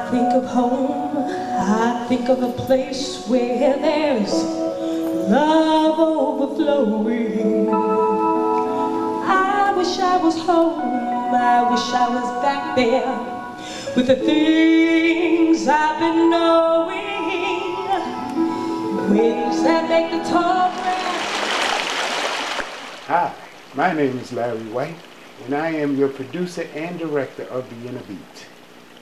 I think of home, I think of a place where there's love overflowing. I wish I was home, I wish I was back there with the things I've been knowing, winds that make the tall grass. Hi, my name is Larry White, and I am your producer and director of The Inner Beat.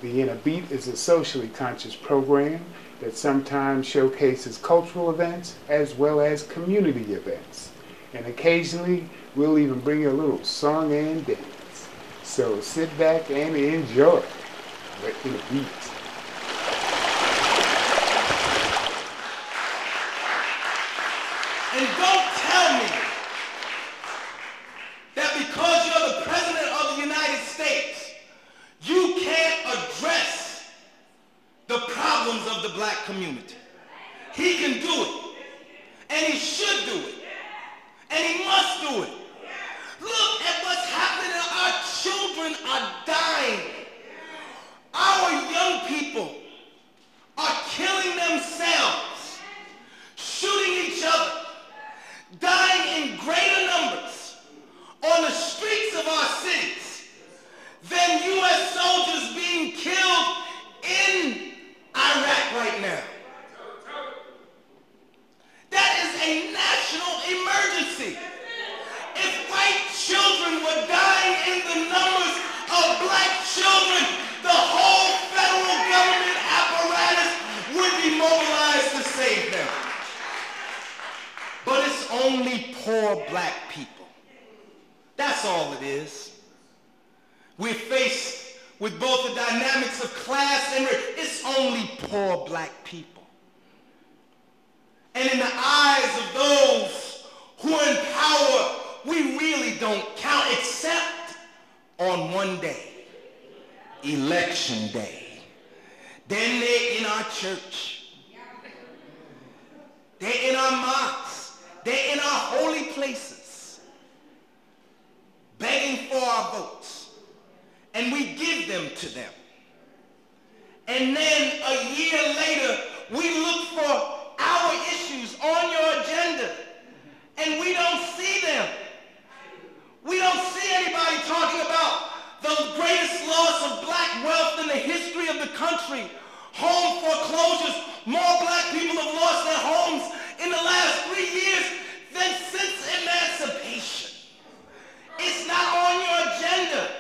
The Inner Beat is a socially conscious program that sometimes showcases cultural events as well as community events. And occasionally, we'll even bring you a little song and dance. So sit back and enjoy The Inner Beat. And don't tell me that because you're the President of the United States, you can't address the problems of the black community. He can do it, and he should do it, and he must do it. Look at what's happening. Our children are dying. Our young people are killing themselves, shooting each other, dying in greater numbers on the streets of our cities than U.S. soldiers being killed in Iraq right now. That is a national emergency. If white children were dying in the numbers of black children, the whole federal government apparatus would be mobilized to save them. But it's only poor black people. That's all it is. We're faced with both the dynamics of class and race. It's only poor black people. And in the eyes of those who are in power, we really don't count except on one day, Election Day. Then they're in our church. They're in our mosques. They're in our holy places, begging for our votes. And we give them to them. And then a year later, we look for our issues on your agenda, and we don't see them. We don't see anybody talking about the greatest loss of black wealth in the history of the country, home foreclosures. More black people have lost their homes in the last 3 years than since emancipation. It's not on your agenda.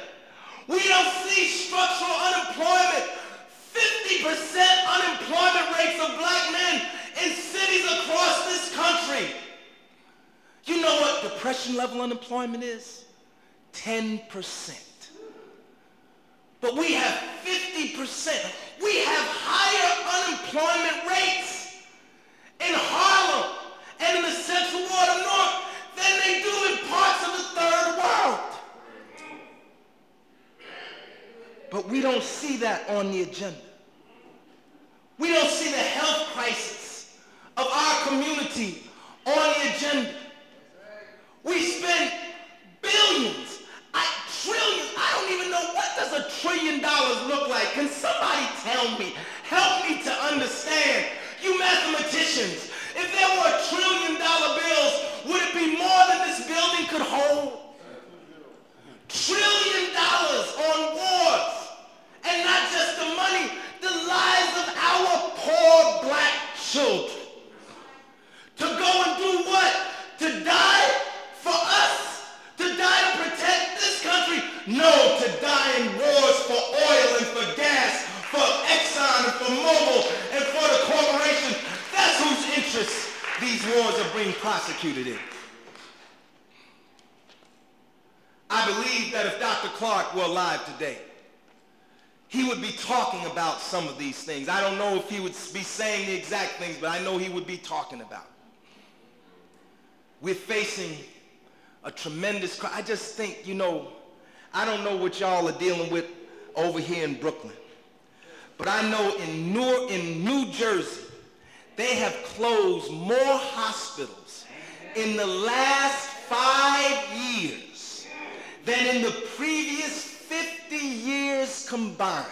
We don't see structural unemployment, 50% unemployment rates of black men in cities across this country. You know what depression level unemployment is? 10%. But we have 50%. We have higher unemployment rates in Harlem and in the Central Ward of North than they do in parts of the Third World. But we don't see that on the agenda. We don't see the health crisis of our community on the agenda. We spend billions, trillions. I don't even know, what does $1 trillion look like? Can somebody tell me? Help me to understand. You mathematicians, if there were $1 trillion bills, would it be more than this building could hold? $1 trillion on wars. And not just the money, the lives of our poor black children. To go and do what? To die for us? To die to protect this country? No, to die in wars for oil and for gas, for Exxon and for Mobil and for the corporations. That's whose interests these wars are being prosecuted in. I believe that if Dr. Clarke were alive today, he would be talking about some of these things. I don't know if he would be saying the exact things, but I know he would be talking about it. We're facing a tremendous crime. I just think, you know, I don't know what y'all are dealing with over here in Brooklyn, but I know in New Jersey, they have closed more hospitals in the last 5 years than in the previous 50 years combined.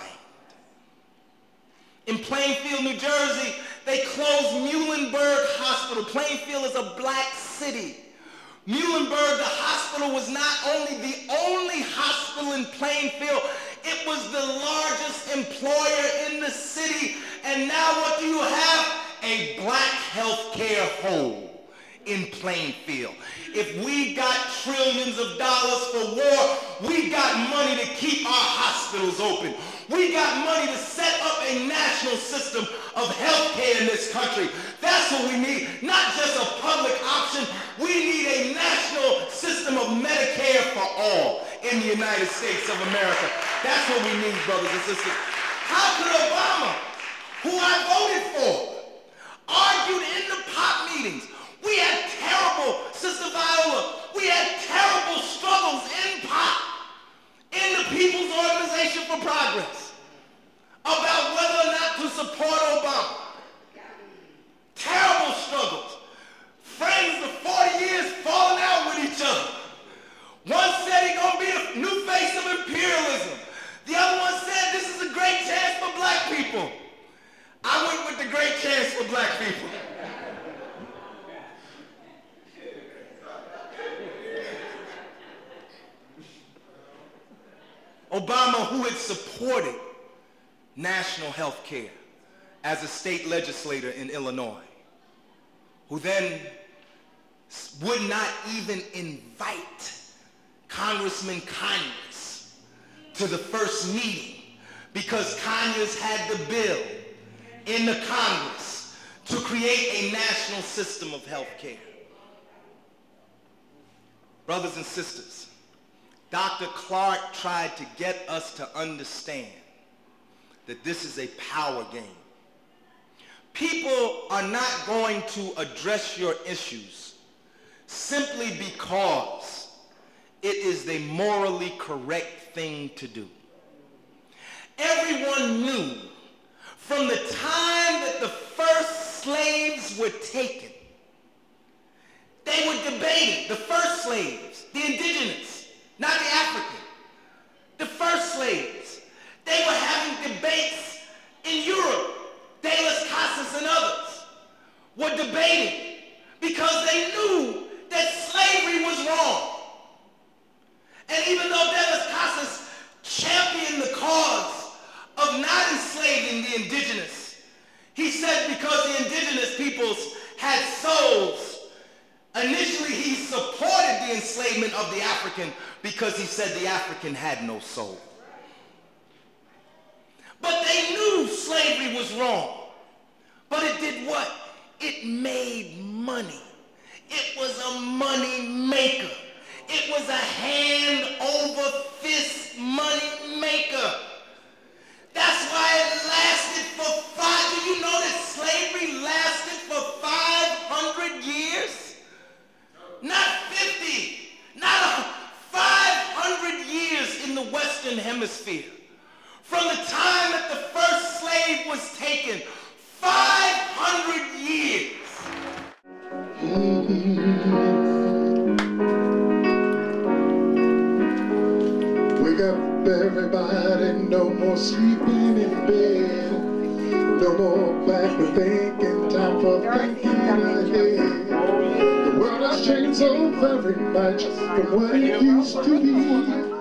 In Plainfield, New Jersey, they closed Muhlenberg Hospital. Plainfield is a black city. Muhlenberg, the hospital, was not only the only hospital in Plainfield, it was the largest employer in the city. And now what do you have? A black healthcare hole in Plainfield. If we got trillions of dollars for war, we got money to keep our hospitals open. We got money to set up a national system of health care in this country. That's what we need, not just a public option. We need a national system of Medicare for all in the United States of America. That's what we need, brothers and sisters. How could Obama, who I voted for, argued in the POP meetings? We had terrible, Sister Viola, we had terrible struggles in POP, in the People's Organization for Progress, about whether or not to support Obama. Terrible struggles. Friends of 40 years falling out with each other. One said he's gonna be the new face of imperialism. The other one said this is a great chance for black people. I went with the great chance for black people. Obama, who had supported national health care as a state legislator in Illinois, who then would not even invite Congressman Conyers to the first meeting because Conyers had the bill in the Congress to create a national system of health care. Brothers and sisters, Dr. Clarke tried to get us to understand that this is a power game. People are not going to address your issues simply because it is the morally correct thing to do. Everyone knew from the time that the first slaves were taken, they were debating, the first slaves, the indigenous, not the African, the first slaves. They were having debates in Europe. De las Casas and others were debating because they knew that slavery was wrong. And even though De las Casas championed the cause of not enslaving the indigenous, he said because the indigenous peoples had souls, initially he supported the enslavement of the African because he said the African had no soul. But they knew slavery was wrong. But it did what? It made money. It was a money maker. It was a hand over fist money maker. That's why it lasted for do you know that slavery lasted for 500 years? Not 50, not 500 years in the Western Hemisphere. From the time that the first slave was taken, 500 years. Wake up everybody, no more sleeping in bed. No more backward thinking, time for thinking ahead. The world has changed so very much from what it used to be.